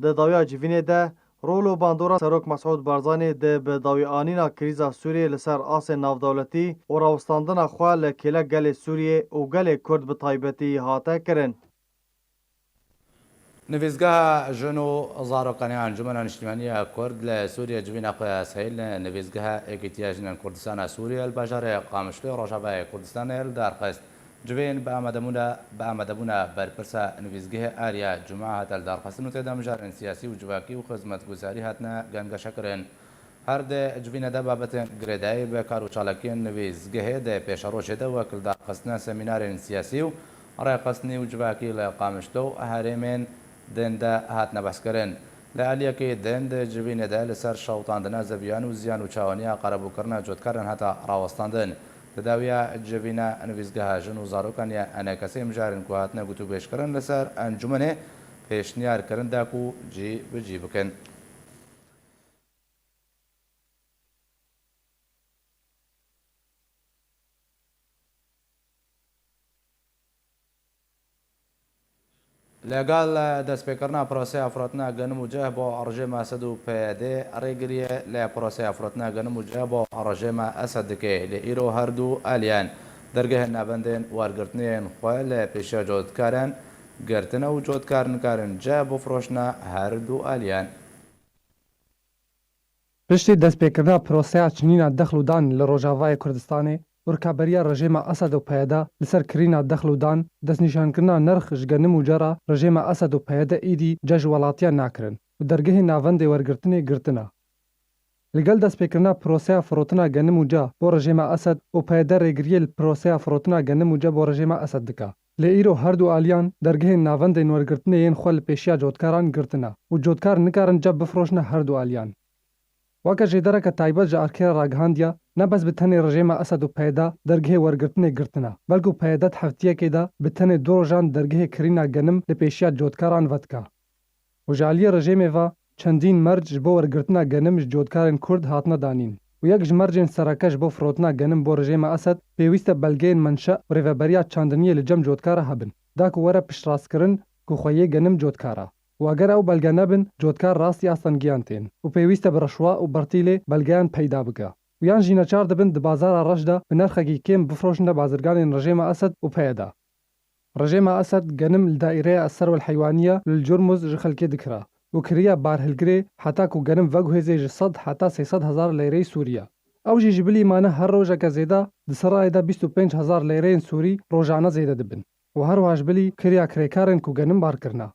د داویا جوینه ده رولو باندورا سروک مسعود برزانی د به داوی آنینا کریزا سوریه لسر آس نافدولتی و راوستاندنا خواه لکیله گل سوریه و گل کرد به تایبتی هاته کرن. نویزگاه جنو زاروکانی انجمن اجتماعی کرد لسوریا جوین اقوی سهیل نویزگاه اکتیاجن کردستان سوریا البجار قامشلو روشابه کردستان در قست جوین به آمدبونا برپرسا نویزگاه آریا جمعه هتل در قست نتیدم جارن سیاسی و جواکی و خدمت گزاری هتنا گنگ شکرن هر ده جوین ده بابتن گردای به کارو چالکین نویزگاه ده پیشروش ده وکل در قستنا سمینار سیاسی و رای قستنی و جواکی لقامشلو هرمین دن ده هاتنا بحث کرن لعلیه که دن ده جوین ده لسر شوطاندنا زبیان و زیان و چاوانیا قربو کرنا جود کرن حتی راوستاندن تداویا جوینا نویزگاه جن و زاروکانیا انا کسی مجارن که هاتنا گوتو بیش کرن لسر انجمنه پیشنیار کرن داکو جی بجی بکن لەگەڵ دەستپێکردنا پرۆسەی ئەفرۆتنا گەنم و جێ بۆ ڕژێمە ئەسەد و پێدێ ڕێگریە لە پرۆسەی ئەفرۆتنا گەنم و جێ بۆ ڕژێمە ئەسەد دکێ لە ئیرۆ هەردوو ئالیان دەرگەهێن نابەندێن وارگرتنیان خۆ لە پێشە جۆتکاران گرتنە و جۆتکارنکارن جێ بۆ فرۆشتنە هەردوو ئالیان پشتی دەستپێکردنا پرۆسەیە چنینە دەخل و دان لە ڕۆژاوای کوردستانê ورکابریya rejêma Esed û PYD li ser kirîna dexl û dan destnîşankirina nerx ji genim û cera rejêma Esed û PYD êdî ce ji welatiyan nakirin û dergehê navendê wergirtinê girtina. Li gel destpêkirina proseya firotina genim û ca bo rejêma Esed û PYD rêgiriyê li proseya firotina genim û ca bo rejêma Esed dike. Lê îro her du aliyan dergehên navendên wergirtinê yên xwe li pêşiya cotkaran girtina û cotkar nikarin ce bifroşne her du aliyan. Weke jêdereke taybet ji arkêra ragihandiya ne bes bi tenê rejêma Esed û PYD dergehê wergirtinê girtina, belku PYD heftiyekê de bi tenê du rojan dergehê kirîna genim li pêşiya cotkaran vedike. û ji aliyê rejêmê ve çendîn merc ji bo wergirtina genim ji cotkarên Kurd hatine danîn. û yek ji mercên sereke ji bo firotina genim bo rejêma Esed pêwîst e belgeyên menşe û rêveberiya çandiniyê li cem cotkara hebin, da ku were piştrastkirin ku xweyê genim cotkara. û eger ew belge nebin, cotkar rastiya stengiyan tên û pêwîst e bi reşwa û bertîlê belgeyan peyda bike. û yan jî neçar dibin di bazara reş de bi nerxekî kêm bifroşin de bazirganên rejêma Esed û PYD. Rejêma Esed genim li daîreya Eserwel Heywaniya li Curmuz ji xelkê dikira û kiriya barhilgirê heta ku genim veguhêzê ji 100 heta 300 hezar leyreyê Sûriye. Ew jî ji bilî mane her rojeke zêde di serayê de 25 hezar leyreyên Sûrî rojane zêde dibin û her wiha ji bilî kiriya kirêkarên ku genim barkirina.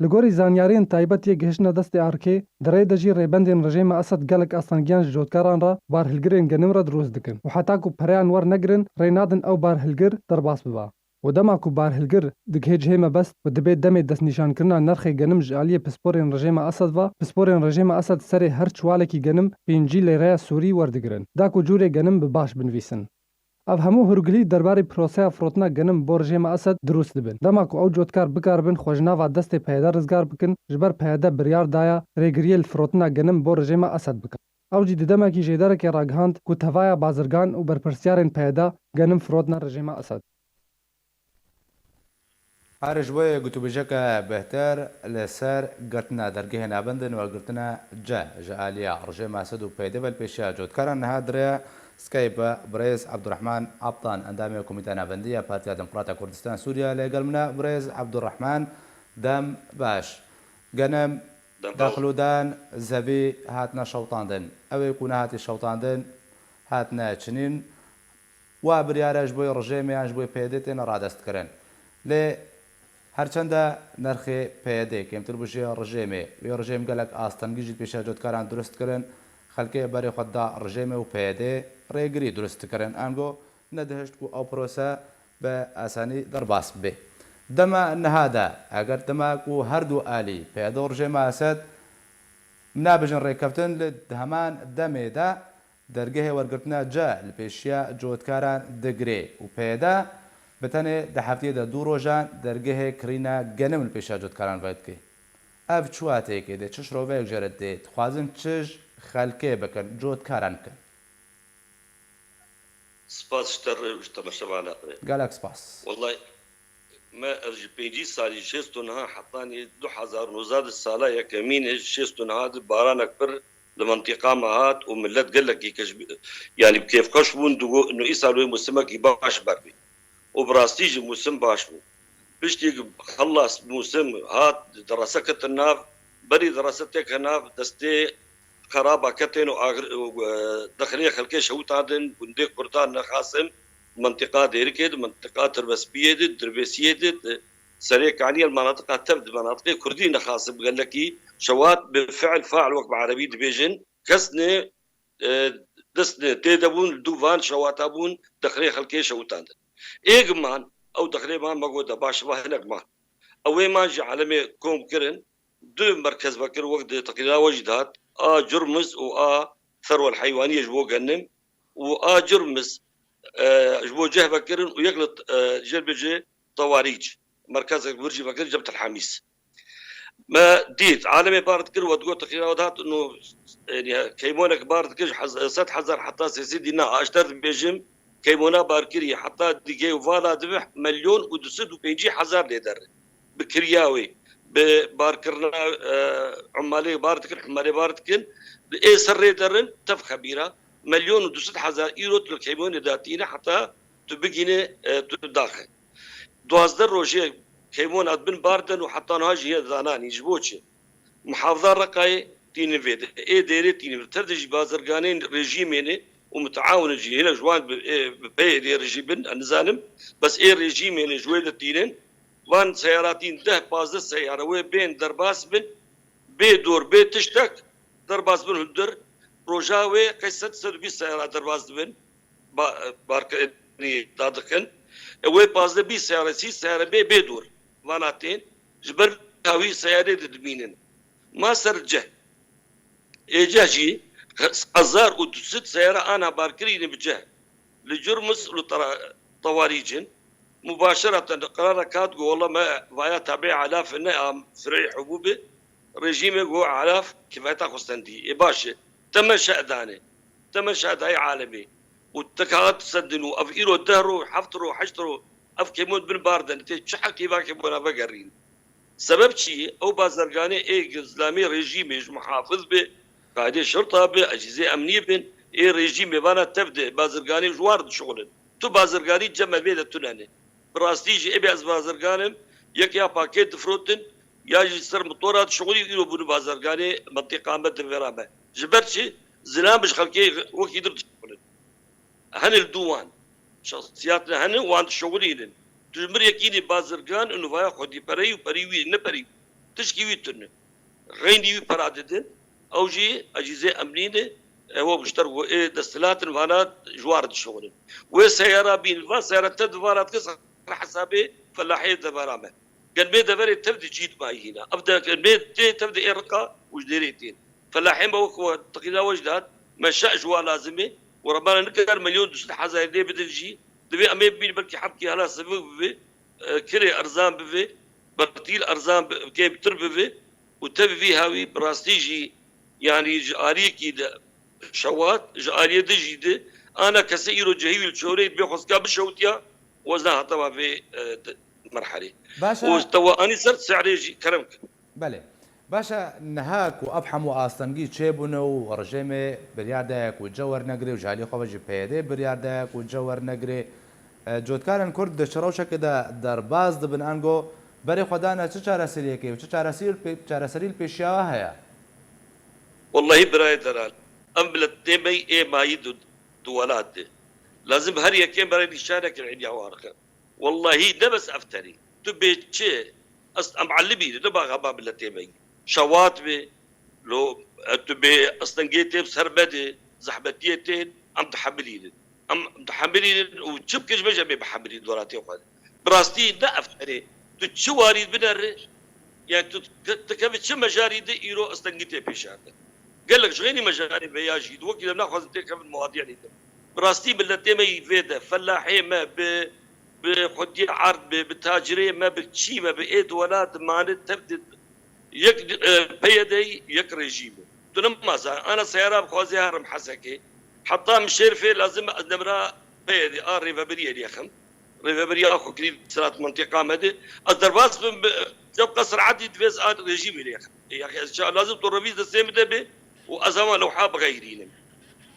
Li gorî zanyariyên taybet yê gihiştina destê arkê, derê de jî rêbendên rejêma Esed gelek astangiyan ji cotkaran re barhilgirên genim re dirost dikin û heta ku pereyan wer negirin rê nadin ew barhilgir derbas bibe. û dema ku barhilgir dikê cihê mebest û dibe demê destnîşankirina nerxê genim ji aliyê pisporên rejêma Esed ve pisporên rejêma Esed serê her çiwalekî genim pêncî lêreya Sûrî werdigirin, da ku curê genim bi baş binivîsin. Ev hemû hûrgilî derbarê proseya firotina genim bo rejêma Esed dirûst dibin. Dema ku ew cotkar bikarbin xwejnava destê PYD rizgar bikin ji ber PYD biryar daya rêgiriyê li firotina genim bo rejêma Esed bikin. Ew jî di demekî jêderekê ragihand ku tevaya bazirgan û berpirsyarên PYD genim firotina rejêma Esed. هر جوی گوتوبیجک بهتر لسر گرتنا درگه نابندن و گرتنا جالیا رجیم اسد و پیده ول پیشیا جودکاران نهادره سکایپ بريز عبد الرحمن عبطان اندامي كوميتي نافنديه بارتيا ديمقراطية كردستان سوريا لقلمنا بريز عبد الرحمن دم باش قنم داخلو دان زبي هاتنا شوطاندن او يكون هاتي شوطاندن هاتنا چنين وبريارج بوي رجيمي اج بوي بيدتين رادست كرن لي هرچنده نرخی پیاده کمتر بشه رژیمه و رژیم گلک آستانگی جد پیش جودکاران درست کردن خلقه برای خود دا رژیمه و پیاده ریگری درست کردن انگو ندهشت کو او پروسه به آسانی در باس به دما نهاده اگر دما کو هر دو آلی پیاده و رژیم اسد منابجن ریکفتن لدهمان دمه دا درگه ورگرتنا جا لپیشیا جودکاران دگری و پیاده بتنه ده هفته ده دو روزان درگه کرینا گنم الپیشا جوتکاران باید که اف چواته که ده چش رو به جرد ده خوازن چش خلکه بکن جوتکاران کن سپاس اشتر معنا گالکس باس والله ما ارجع بيجي صار شيستونها حطاني 2009 السالة يا كمين شيستونها باران اكبر لمنطقة مهات وملت قال لك يعني كيف كشفون دو انه يسالوا موسمك باش بربي وبراستيج موسم باشبو بشتي خلص موسم هات دراسة كتناف بري دراسة كناف دستي خرابة كتن ودخلية خلقية شوت عدن بندق كردان خاصم منطقة ديركيد منطقة تربسبية دربسية سريك عني المناطق تبد مناطق كردين خاصم قال لك شوات بفعل فاعل وقت عربي دبيجن كسنة دسنة تيدبون دوفان شواتابون دخلية خلقية شوتان إيجمان أو دخلية ما مقودة باش ما هناك ما أوي ما جي عالمي كوم كرن دو مركز بكر وقت تقريبا وجدات جرمز ثروة الحيوانية جبو قنم جرمز جبو جه بكرن ويقلط جلبجي طواريج مركز برجي بكر جبت الحميس ما ديت عالمي بارد كر وتقول تقريبا وضعت انه يعني كيمونك بارد كر 6000 حتى سيدي نا اشترت بيجم كيمونا باركري حتى ديجي وفالا دبح 1,250,000 ليدر بكرياوي بباركرنا عمالي باردكن حمالي باردكن اي سر درن تف خبيره 1,200,000 يورو الكيمون داتينا حتى تبقينا تداخل دوازدر روجي كيمون ادبن باردن وحتى نهاجي زانان يجبوش محافظه رقاي تين فيد اي ديري تين تردج بازرغانين ريجيميني ومتعاون جي هنا جوان بي ريجيبن النزالم بس اي ريجيميني جويد تينن وان سياراتين 10-15 سياره وي بين درباس بن بي دور بي تشتك درباس بن هدر روجاوي قصه 20 سياره درباس بن باركني دادكن وي 15 سياره 6 سياره بي دور واناتين جبر هاوي سياره دبينن ما سرجه اجاجي 1006 سياره انا باركرين بجه لجرمس طواريجن مباشرة قرار كات والله ما ويا تابع علاف إنه فريق حبوبي رجيمه جو علاف كفاية قسطنطي إباشة تم شهدانه تم شهداء عالمي والتكات سدنوا أفيرو دهرو حفترو حشترو أف كيمون بن باردن تشحك كيفا كيمونا بقرين سبب شيء أو بازرقاني إيه إسلامي رجيمي محافظ به قاعدة شرطة به أجهزة أمنية بن إيه رجيمي بانا تبدأ بازرقاني جوارد شغلن تو بازرقاني جمع بيدة تنانه براستيجي ابي از بازرگانم يك يا باكيت فروتن يا جسر موتورات شغلي يرو بن بازرگاني منطقه مد الفرامه جبرتشي زلام مش خلقي وقت يدر تشغل هن الدوان شخصياتنا هن وان شغلين تجمر يكيني بازرگان انه فيا خدي بري وبريوي نبري تشكي ويتن غيندي براددن او جي اجهزه امنيه هو مشترك دستلات الفانات جوار الشغل وسياره بين سياره تدفارات قصه حسابي فلاحيه دبرامه قال بي دبري تبدا جيت معي هنا ابدا قال بي تبدا ارقى وجديريتين فلاحين بوكو تقيلا وجدات مشاء جوا لازمه وربنا نقدر 1,200,000 دي بدلجي دبي امي بين بركي حبكي هلا سبب بي كري ارزان بي برتيل ارزان كيف تربي وتبي في هاوي براستيجي يعني جاريكي شوات جاريه دجيده انا كسيرو جهيل الشوري بيخص بشوتيا وزنها طبعا في مرحله باشا واستوى اني صرت سعري كرمك بله باشا نهاك وابحم واستنجي تشيبونو ورجيمه بريادك وجور نقري وجالي خوجي بيدي بريادك وجور نقري جودكارن كرد شروشه كده درباز دبن انغو بري خدانا تشاره سريكي وتشاره سريل بيشا هيا والله براي درال ام بلتمي اي مايد دولات لازم هر يكين بري نشانك العيد عوارقه والله ده بس افتري تبيتشي ام علبي ده باغا باب بلتمي شوات بي لو تبي اصلا جيت بسربدي زحبتيتين ام تحملين وتشبكش بجا بحملين دولاتي وخد براستي ده افتري تشواري بنر يعني تكفت شو مجاري ده ايرو اصلا جيت بيشان قال لك شغيني مجاري بياجي وكذا بناخذ كم المواضيع دي براستي بلتي ما يفيد فلاحين ما بخدي عرض بتاجري ما بتشي ما بإيد ولا دمانة تبدأ يك بيدي يك رجيمه دون ما أنا سيارة بخوازي هرم حسكي حتى مشرفة لازم نمرة بيدي ريفابريا لي خم ريفابريا أخو كريم سرات منطقة مدي الدرباس جب قصر عدي تفيز رجيمي لي خم يا أخي لازم تروفيز السيم ده وأزمان لو حاب غيرين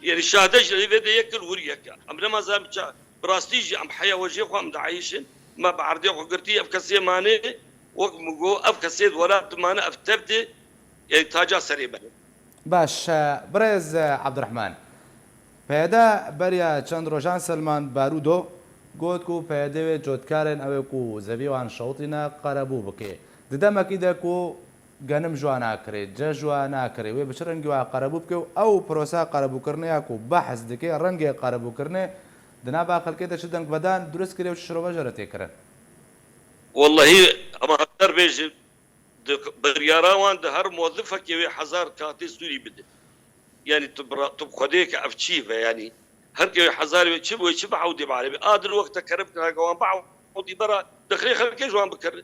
يعني الشهادج اللي بده ياكل وريك أمر ما زال براستيجي أم حياة وجهي أم دعيشن ما بعرضي أخو قرتي أفكسي ماني وقمجو أفكسيد ولا ماني أفتبدي يعني تاجا سريبا باش برز عبد الرحمن پیدا بریا چند روزان سلمان بارودو گوت کو پیدا جودکارن او کو زویوان شوطینا قربو بکه ددم اكيد کو گنم جوانا کری جوانا کری و بشرنگی وا قربو بکه او پروسا قربو کرنه کو بحث دکه رنگ قربو کرنه دنا باقل كده شدن بدان درس كده وشربه جرتي كرن والله اما هدر بيج برياراوان ده هر موظفه كي حزار كاتي سوري بده يعني تبخديك افشيفه يعني هر كي حزار يشب عودي بعربي ادر وقت كربت قوان بعودي برا دخلي خلك جوان بكر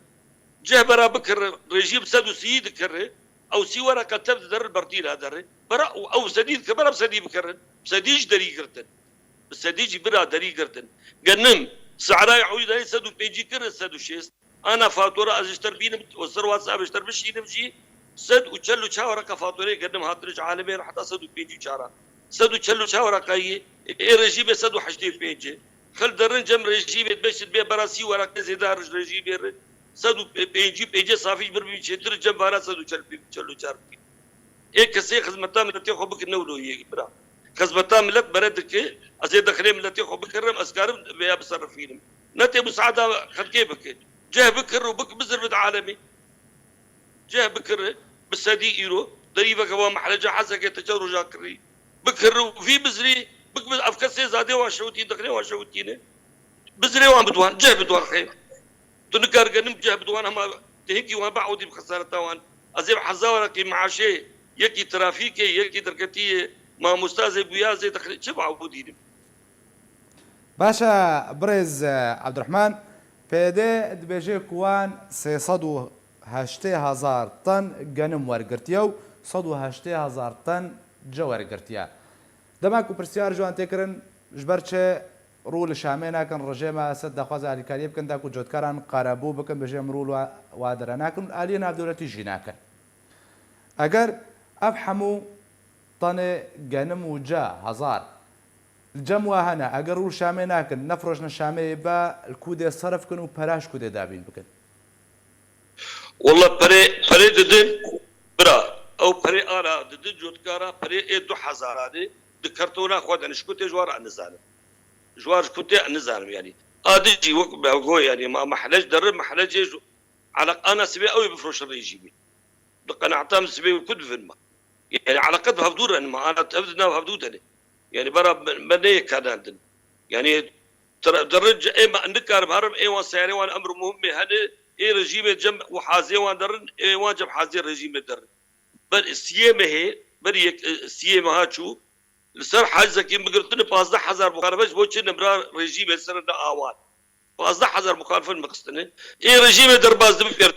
جه برا بكر رجيم سدو سيد كره او سي ورا كتب در البرتيل هذا برا او سديد كبر بسديد بكر سديج دري كرتن سديجي برا دري كرتن جنم سعراي عودي سدو بيجي كر سدو شيست انا فاتوره ازشتر بين وصر واتساب اشتر بشي نمشي سد وچلو چاورا كفاتوري قدم هاترج عالمي حتى سدو بيجي چارا سدو چلو چاورا كاي اي رجيب سدو حشتي بيجي خل درن جم رجيب بشد بي براسي ورا كزيدار رجيب سدو بيجي صافي بربي چتر جم بارا سدو چلو چار اي كسي خدمتا ملتي خو بك نولو يي برا خدمتا ملت بردك ازي دخلي ملتي خو بكرم اسكارم بيا بصرفين نتي مساعده خد كيفك جه بكر وبك بزر عالمي جه بكر بالسدي ايرو ضريبه كوا محلجه حسك تجرو جاكري بكر وفي بزري بك افكسي زادي واشوتي دخلي واشوتينه بزري وان بدوان جه بدوان خير تنكر قنم جه بدوان هم تهكي وان بعودي بخساره توان ازيب حزاورك معاشي يكي ترافيكي يكي دركتي ما مستاذ بويا زي دخلي شبع عبودين باشا برز عبد الرحمن پیدا دبیجه کوان 380,000 طن گنم ورگرتیا و 180,000 طن جو ورگرتیا دماکو پرسیار جوان تکرن جبرچه رول شامه ناکن رژیم سد دخواز علیکاریه بکن داکو جودکاران قرابو بکن بجیم رول وادره ناکن آلیه نافدولتی جی ناکن اگر افحمو طن گنم و جا 1000 الجموة هنا أقروا الشامي ناكن نفرجنا الشامي با الكودة صرف كن وبراش كودة دابين بكن والله بري ددن برا أو بري أنا ددن جودكارا بري إدو حزاراني دكرتونا خود أنا شكوتي جوار النزانم جوار شكوتي النزانم يعني أديجي وقت بقول يعني ما محلج درب محلج يجو على أنا سبي أوي بفروش الرجيمي دقنا عطام سبي كود فيلم يعني على قد هفدور أنا ما أنا تبدنا وهفدودني يعني برا بدي كادان يعني درج اي ما نكر بهرم اي وسيري وان امر مهم هذا اي رجيم جم وحازي وان درن اي واجب حازي رجيم درن بل السيمه هي بري السيمه هاتشو لسر حاجه مقرتن 15000 مخالفه بوچ نمرا رجيم سر دا اوان 15000 مخالفه مقستنه اي رجيم درباز بير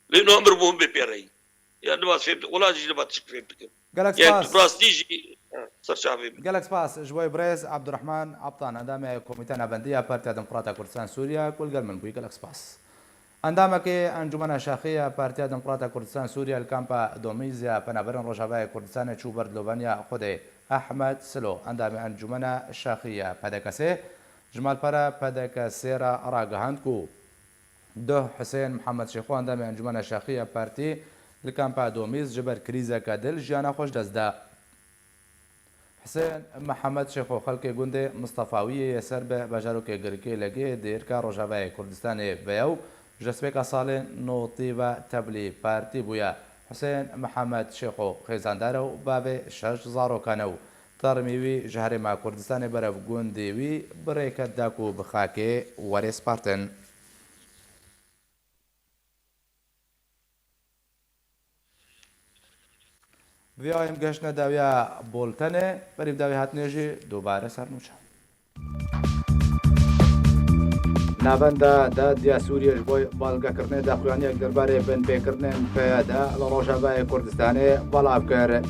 لانه امر مهم بيري يعني ما فهمت ولا جي ما تشفهمت يعني براستيجي قالك سباس جوي بريز عبد الرحمن عبطان اندامي كوميتي نابنديه بارتي ديمقراطيه كردستان سوريا كل قال من بوي قالك سباس اندامك انجمن شاخيه بارتي ديمقراطيه كردستان سوريا الكامبا دوميزيا بنابرن روجافاي كردستان تشوبرد لوبانيا خدي احمد سلو اندامي انجمن شاخيه بدكسه جمال برا بدكسيرا راغهاندكو ده حسين محمد شيخو اندامي انجمن شاخيه بارتي الكامبا دوميز جبر كريزا كادل جانا خوش دزدا حسين محمد شيخو خلقي گوندي مصطفاوية يسر به بجارو که گرکی لگه دیر که روژاوه کردستان بیو جسبه سال نوطیو تبلی پارتی بویا حسين محمد شيخو خيزاندارو باب شش زارو كانو ترميوي جهري ما كردستان برف گونديوي بريكت داكو بخاكي وري سبارتن بیایم گشنه داویا بولتنه بریم داوی هات نجی دوباره سرنوچه ناوەندا دادیا سووریش بۆی باڵگەکردنێ داخوایانیەک دەربارەی بنپێکردنێن پەیەدا لە ڕۆژاوای کوردستانê بەڵاو کرد.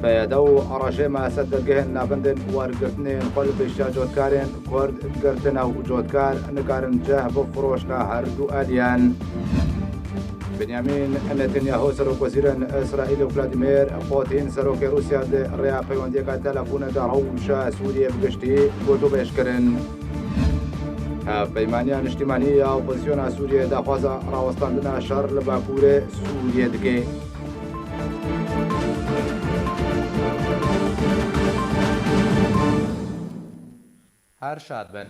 پەیەدە و ئەڕەژێمە سەد دەرگەهێن ناوەندن وەرگرتنێن خۆ لە پێشا جۆتکارێن کورد گرتنە و جۆتکار نکارن جەه بۆ فرۆشتە هەردوو ئەلیان. بنیامین نەتەنیاهۆ سەرۆکوەزیرن ئیسرائیل و ڤلادیمیر پۆتین سەرۆکی رووسیا ڕێیا پەیوەندیەکە تەلەفۆنەدا هەوشە سووریە بگشتی گوت و بێشکردن. پەیمانیا نیشتیمانی یا ئۆپۆزیسیۆنا سووریە داخوازە ڕاوەستاندنە شەڕ لە باکوورێ سووریە دکێ. هەر شاد بن.